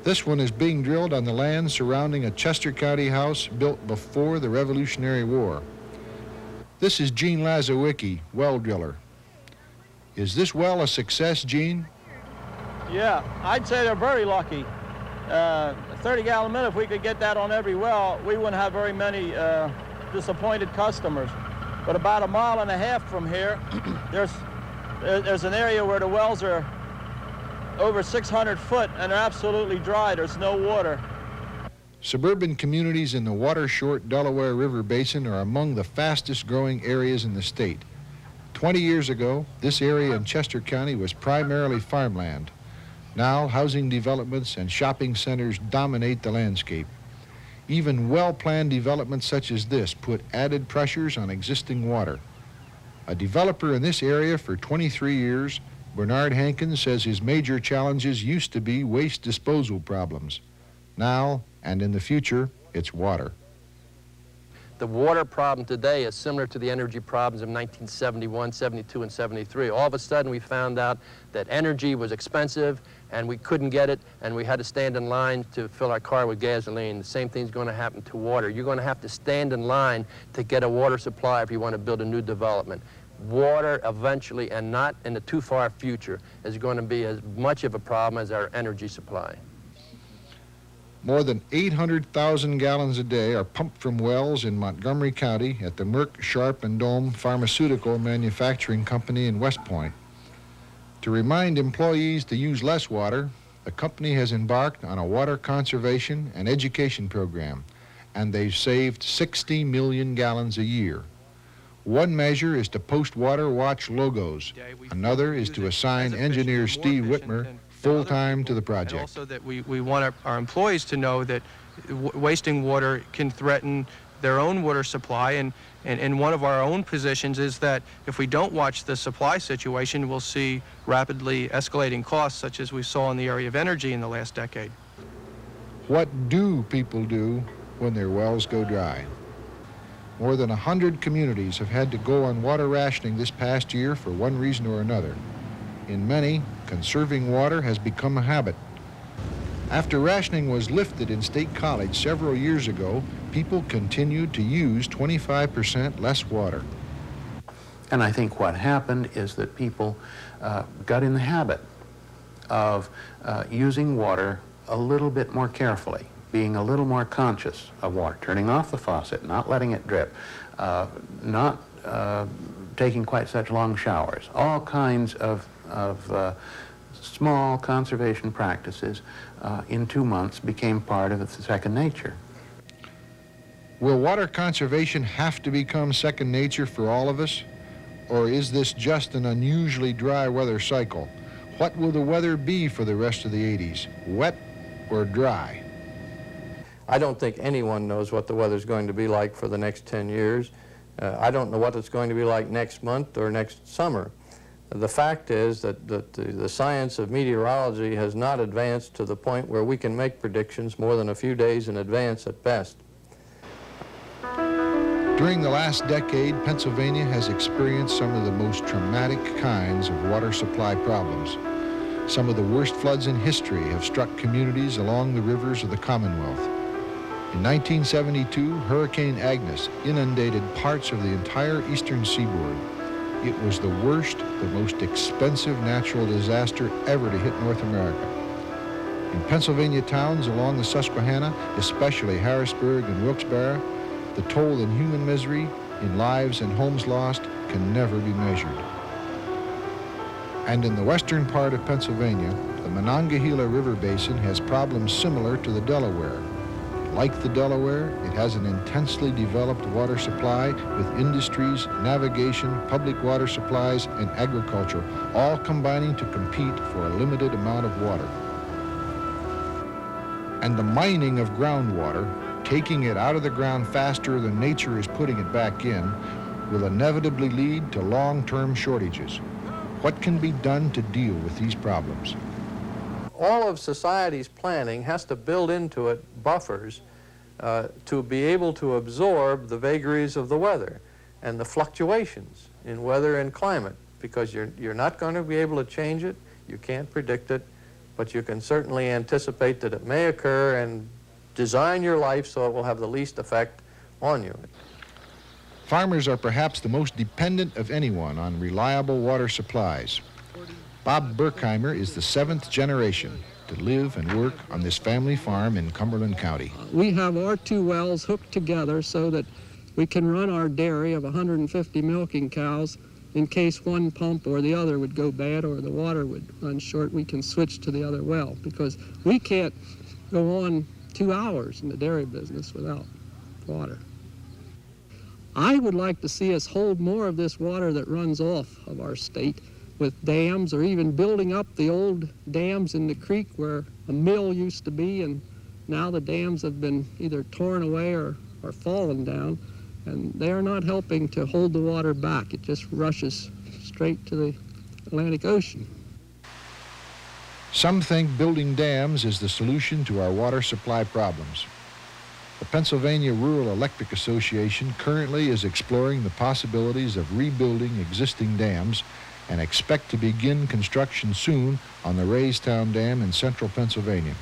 This one is being drilled on the land surrounding a Chester County house built before the Revolutionary War. This is Gene Lazowicki, well driller. Is this well a success, Gene? Yeah, I'd say they're very lucky. 30-gallon minute, if we could get that on every well, we wouldn't have very many disappointed customers. But about 1.5 miles from here, there's an area where the wells are over 600 foot and they're absolutely dry. There's no water. Suburban communities in the water-short Delaware River Basin are among the fastest growing areas in the state. 20 years ago, this area in Chester County was primarily farmland. Now, housing developments and shopping centers dominate the landscape. Even well-planned developments such as this put added pressures on existing water. A developer in this area for 23 years, Bernard Hankins, says his major challenges used to be waste disposal problems. Now, and in the future, it's water. The water problem today is similar to the energy problems of 1971, 72, and 73. All of a sudden, we found out that energy was expensive, and we couldn't get it, and we had to stand in line to fill our car with gasoline. The same thing's going to happen to water. You're going to have to stand in line to get a water supply if you want to build a new development. Water eventually, and not in the too far future, is going to be as much of a problem as our energy supply. More than 800,000 gallons a day are pumped from wells in Montgomery County at the Merck Sharp and Dome Pharmaceutical Manufacturing Company in West Point. To remind employees to use less water, the company has embarked on a water conservation and education program, and they've saved 60 million gallons a year. One measure is to post Water Watch logos. Another is to assign engineer Steve Whitmer full-time to the project. And also that we want our employees to know that wasting water can threaten their own water supply, and one of our own positions is that if we don't watch the supply situation, we'll see rapidly escalating costs, such as we saw in the area of energy in the last decade. What do people do when their wells go dry? More than 100 communities have had to go on water rationing this past year for one reason or another. In many, conserving water has become a habit. After rationing was lifted in State College several years ago, people continued to use 25% less water. And I think what happened is that people got in the habit of using water a little bit more carefully, being a little more conscious of water, turning off the faucet, not letting it drip, not taking quite such long showers. All kinds of small conservation practices in 2 months became part of second nature. Will water conservation have to become second nature for all of us? Or is this just an unusually dry weather cycle? What will the weather be for the rest of the 80s? Wet or dry? I don't think anyone knows what the weather's going to be like for the next 10 years. I don't know what it's going to be like next month or next summer. The fact is that the science of meteorology has not advanced to the point where we can make predictions more than a few days in advance at best. During the last decade, Pennsylvania has experienced some of the most traumatic kinds of water supply problems. Some of the worst floods in history have struck communities along the rivers of the Commonwealth. In 1972, Hurricane Agnes inundated parts of the entire eastern seaboard. It was the worst, the most expensive natural disaster ever to hit North America. In Pennsylvania towns along the Susquehanna, especially Harrisburg and Wilkes-Barre, the toll in human misery, in lives and homes lost, can never be measured. And in the western part of Pennsylvania, the Monongahela River Basin has problems similar to the Delaware. Like the Delaware, it has an intensely developed water supply with industries, navigation, public water supplies, and agriculture, all combining to compete for a limited amount of water. And the mining of groundwater, taking it out of the ground faster than nature is putting it back in, will inevitably lead to long-term shortages. What can be done to deal with these problems? All of society's planning has to build into it buffers to be able to absorb the vagaries of the weather and the fluctuations in weather and climate, because you're not going to be able to change it, you can't predict it, but you can certainly anticipate that it may occur and design your life so it will have the least effect on you. Farmers are perhaps the most dependent of anyone on reliable water supplies. Bob Berkheimer is the 7th generation. to live and work on this family farm in Cumberland County. We have our two wells hooked together so that we can run our dairy of 150 milking cows. In case one pump or the other would go bad or the water would run short, we can switch to the other well, because we can't go on 2 hours in the dairy business without water. I would like to see us hold more of this water that runs off of our state with dams, or even building up the old dams in the creek where a mill used to be, and now the dams have been either torn away or fallen down, and they are not helping to hold the water back. It just rushes straight to the Atlantic Ocean. Some think building dams is the solution to our water supply problems. The Pennsylvania Rural Electric Association currently is exploring the possibilities of rebuilding existing dams and expect to begin construction soon on the Raystown Dam in central Pennsylvania.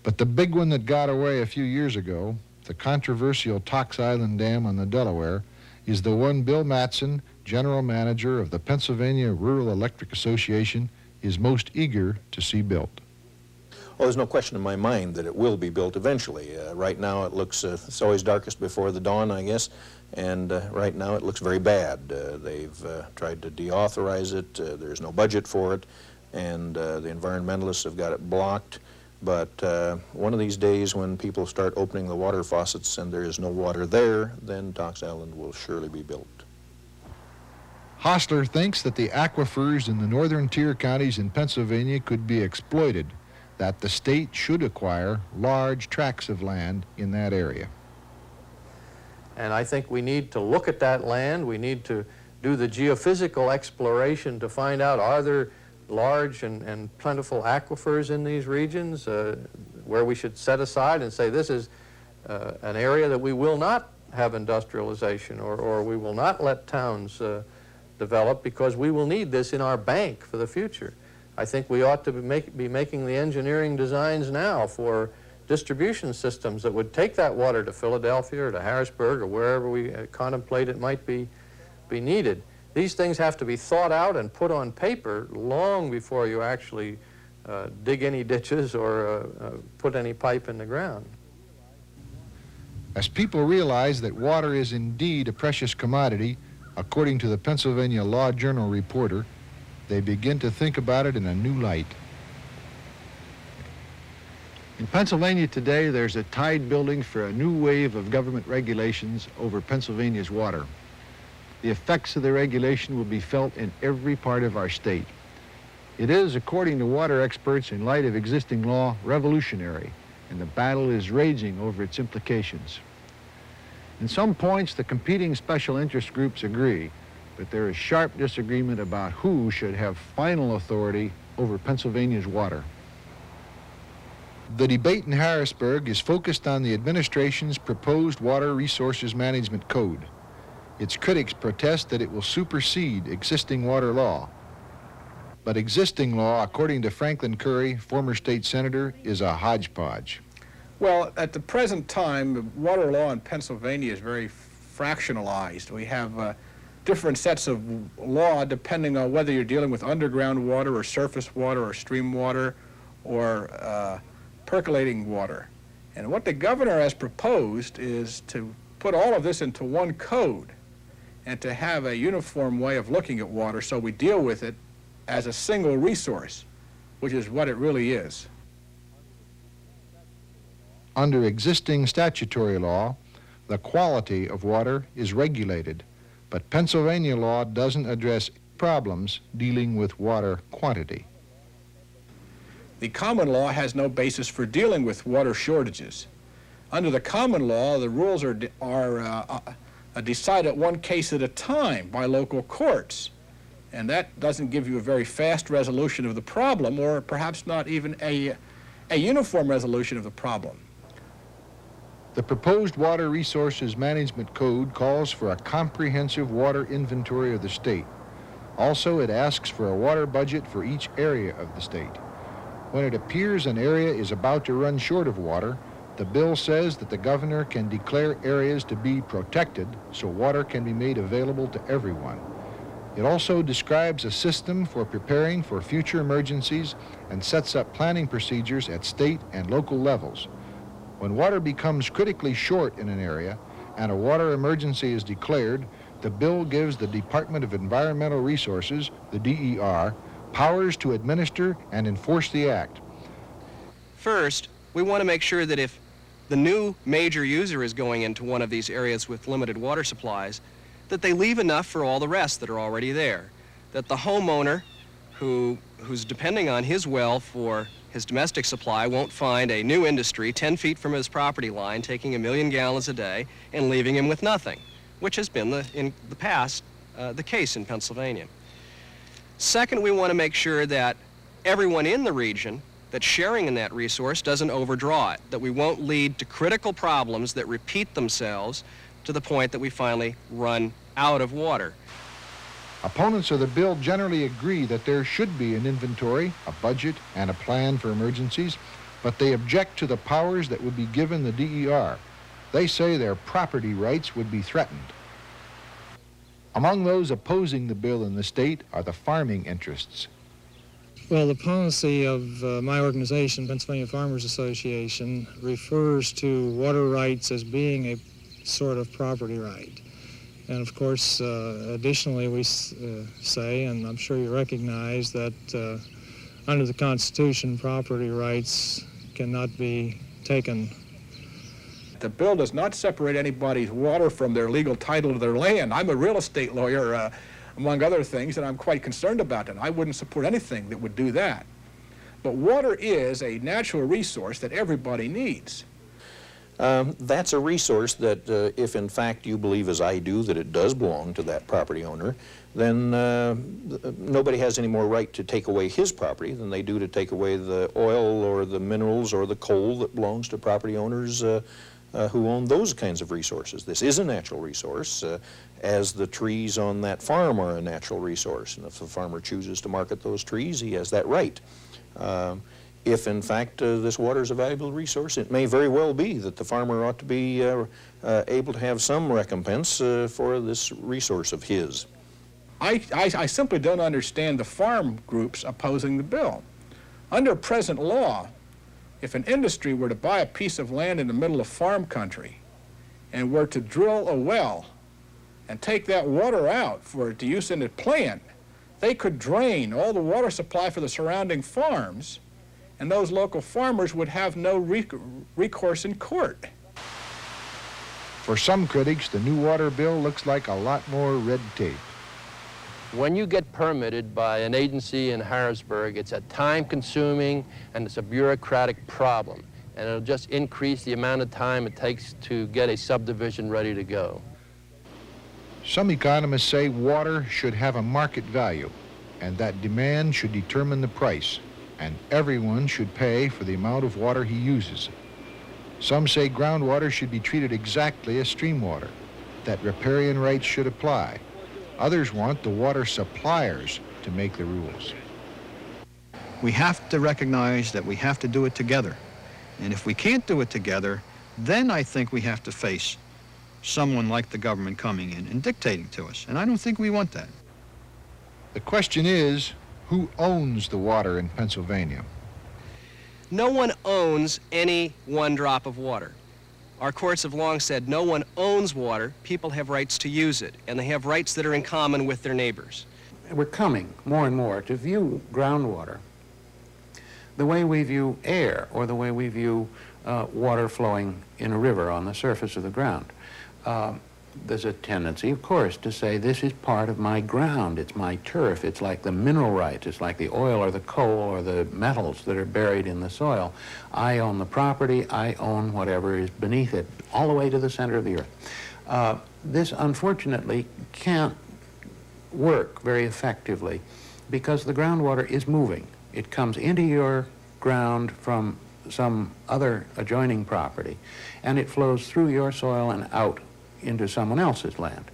But the big one that got away a few years ago, the controversial Tox Island Dam on the Delaware, is the one Bill Matson, general manager of the Pennsylvania Rural Electric Association, is most eager to see built. Well, there's no question in my mind that it will be built eventually. Right now it looks, it's always darkest before the dawn, I guess, and right now it looks very bad. They've tried to deauthorize it, there's no budget for it, and the environmentalists have got it blocked. But one of these days when people start opening the water faucets and there is no water there, then Tox Island will surely be built. Hostler thinks that the aquifers in the northern tier counties in Pennsylvania could be exploited, that the state should acquire large tracts of land in that area. And I think we need to look at that land. We need to do the geophysical exploration to find out, are there large and plentiful aquifers in these regions where we should set aside and say this is an area that we will not have industrialization, or we will not let towns develop, because we will need this in our bank for the future. I think we ought to be making the engineering designs now for distribution systems that would take that water to Philadelphia or to Harrisburg or wherever we contemplate it might be needed. These things have to be thought out and put on paper long before you actually dig any ditches or put any pipe in the ground. As people realize that water is indeed a precious commodity, according to the Pennsylvania Law Journal reporter, they begin to think about it in a new light. In Pennsylvania today, there's a tide building for a new wave of government regulations over Pennsylvania's water. The effects of the regulation will be felt in every part of our state. It is, according to water experts, in light of existing law, revolutionary, and the battle is raging over its implications. In some points, the competing special interest groups agree, but there is sharp disagreement about who should have final authority over Pennsylvania's water. The debate in Harrisburg is focused on the administration's proposed Water Resources Management Code. Its critics protest that it will supersede existing water law. But existing law, according to Franklin Curry, former state senator, is a hodgepodge. Well, at the present time, the water law in Pennsylvania is very fractionalized. We have different sets of law depending on whether you're dealing with underground water or surface water or stream water or percolating water. And what the governor has proposed is to put all of this into one code and to have a uniform way of looking at water so we deal with it as a single resource, which is what it really is. Under existing statutory law, the quality of water is regulated, but Pennsylvania law doesn't address problems dealing with water quantity. The common law has no basis for dealing with water shortages. Under the common law, the rules are decided one case at a time by local courts, and that doesn't give you a very fast resolution of the problem, or perhaps not even a uniform resolution of the problem. The proposed Water Resources Management Code calls for a comprehensive water inventory of the state. Also, it asks for a water budget for each area of the state. When it appears an area is about to run short of water, the bill says that the governor can declare areas to be protected so water can be made available to everyone. It also describes a system for preparing for future emergencies and sets up planning procedures at state and local levels. When water becomes critically short in an area and a water emergency is declared, the bill gives the Department of Environmental Resources, the DER, powers to administer and enforce the act. First, we want to make sure that if the new major user is going into one of these areas with limited water supplies, that they leave enough for all the rest that are already there. That the homeowner who's depending on his well for his domestic supply won't find a new industry 10 feet from his property line taking 1 million gallons a day and leaving him with nothing, which has been in the past the case in Pennsylvania. Second, we want to make sure that everyone in the region that's sharing in that resource doesn't overdraw it, that we won't lead to critical problems that repeat themselves to the point that we finally run out of water. Opponents of the bill generally agree that there should be an inventory, a budget, and a plan for emergencies, but they object to the powers that would be given the DER. They say their property rights would be threatened. Among those opposing the bill in the state are the farming interests. Well, the policy of my organization, Pennsylvania Farmers Association, refers to water rights as being a sort of property right. And of course, additionally, we say, and I'm sure you recognize, that under the Constitution, property rights cannot be taken. The bill does not separate anybody's water from their legal title to their land. I'm a real estate lawyer, among other things, and I'm quite concerned about that. I wouldn't support anything that would do that. But water is a natural resource that everybody needs. That's a resource that if in fact you believe, as I do, that it does belong to that property owner, then nobody has any more right to take away his property than they do to take away the oil or the minerals or the coal that belongs to property owners who own those kinds of resources. This is a natural resource, as the trees on that farm are a natural resource, and if the farmer chooses to market those trees, he has that right. If in fact this water is a valuable resource, it may very well be that the farmer ought to be able to have some recompense for this resource of his. I simply don't understand the farm groups opposing the bill. Under present law, if an industry were to buy a piece of land in the middle of farm country and were to drill a well and take that water out for it to use in a plant, they could drain all the water supply for the surrounding farms, and those local farmers would have no recourse in court. For some critics, the new water bill looks like a lot more red tape. When you get permitted by an agency in Harrisburg, it's a time-consuming and it's a bureaucratic problem, and it'll just increase the amount of time it takes to get a subdivision ready to go. Some economists say water should have a market value, and that demand should determine the price, and everyone should pay for the amount of water he uses. Some say groundwater should be treated exactly as stream water, that riparian rights should apply. Others want the water suppliers to make the rules. We have to recognize that we have to do it together. And if we can't do it together, then I think we have to face someone like the government coming in and dictating to us. And I don't think we want that. The question is, who owns the water in Pennsylvania? No one owns any one drop of water. Our courts have long said no one owns water, people have rights to use it, and they have rights that are in common with their neighbors. We're coming more and more to view groundwater the way we view air or the way we view water flowing in a river on the surface of the ground. There's a tendency, of course, to say this is part of my ground, it's my turf, it's like the mineral rights, it's like the oil or the coal or the metals that are buried in the soil. I own the property, I own whatever is beneath it, all the way to the center of the earth. This, unfortunately, can't work very effectively because the groundwater is moving. It comes into your ground from some other adjoining property, and it flows through your soil and out into someone else's land.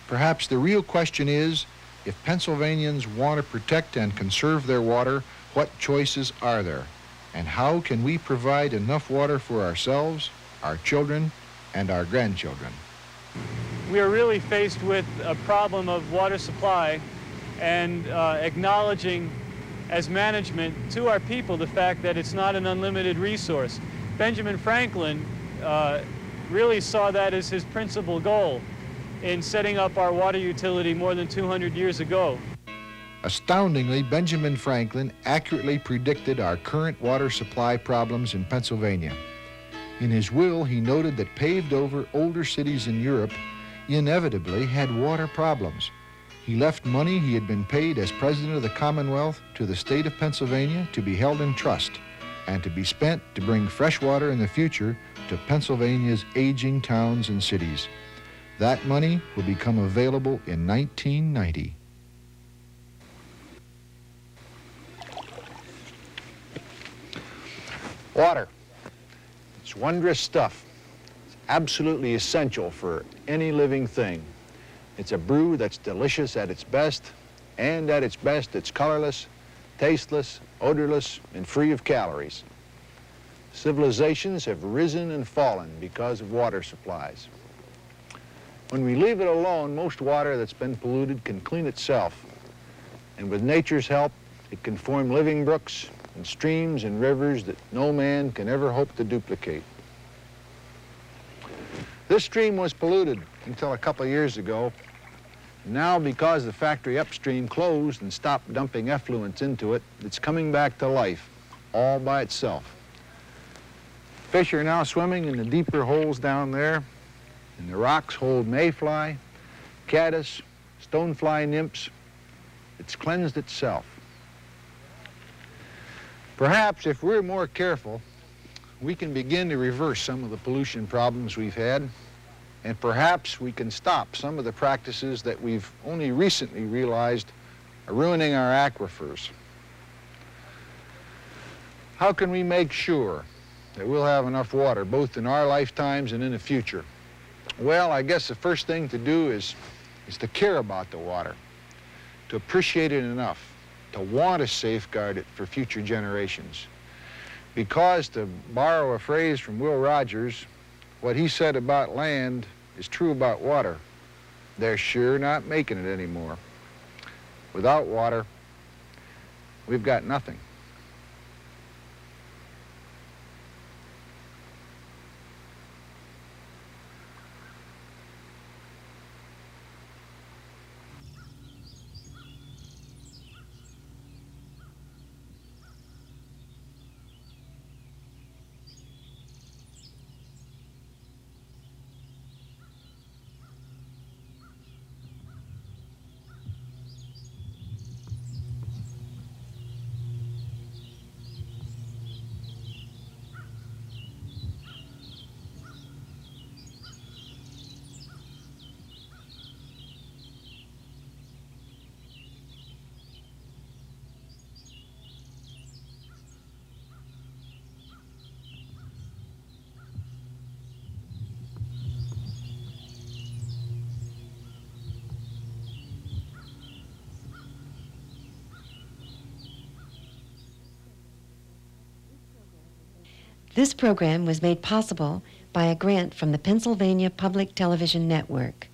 Perhaps the real question is, if Pennsylvanians want to protect and conserve their water, what choices are there? And how can we provide enough water for ourselves, our children, and our grandchildren? we are really faced with a problem of water supply and acknowledging as management to our people the fact that it's not an unlimited resource. Benjamin Franklin really saw that as his principal goal in setting up our water utility more than 200 years ago. Astoundingly, Benjamin Franklin accurately predicted our current water supply problems in Pennsylvania. In his will, he noted that paved-over older cities in Europe inevitably had water problems. He left money he had been paid as President of the Commonwealth to the state of Pennsylvania to be held in trust and to be spent to bring fresh water in the future to Pennsylvania's aging towns and cities. That money will become available in 1990. Water. It's wondrous stuff. It's absolutely essential for any living thing. It's a brew that's delicious at its best, and at its best it's colorless, tasteless, odorless, and free of calories. Civilizations have risen and fallen because of water supplies. When we leave it alone, most water that's been polluted can clean itself. And with nature's help, it can form living brooks and streams and rivers that no man can ever hope to duplicate. This stream was polluted until a couple of years ago. Now, because the factory upstream closed and stopped dumping effluents into it, it's coming back to life all by itself. Fish are now swimming in the deeper holes down there, and the rocks hold mayfly, caddis, stonefly nymphs. It's cleansed itself. Perhaps if we're more careful, we can begin to reverse some of the pollution problems we've had, and perhaps we can stop some of the practices that we've only recently realized are ruining our aquifers. How can we make sure that we'll have enough water both in our lifetimes and in the future? Well, I guess the first thing to do is to care about the water, to appreciate it enough, to want to safeguard it for future generations. Because, to borrow a phrase from Will Rogers, what he said about land is true about water. They're sure not making it anymore. Without water, we've got nothing. This program was made possible by a grant from the Pennsylvania Public Television Network.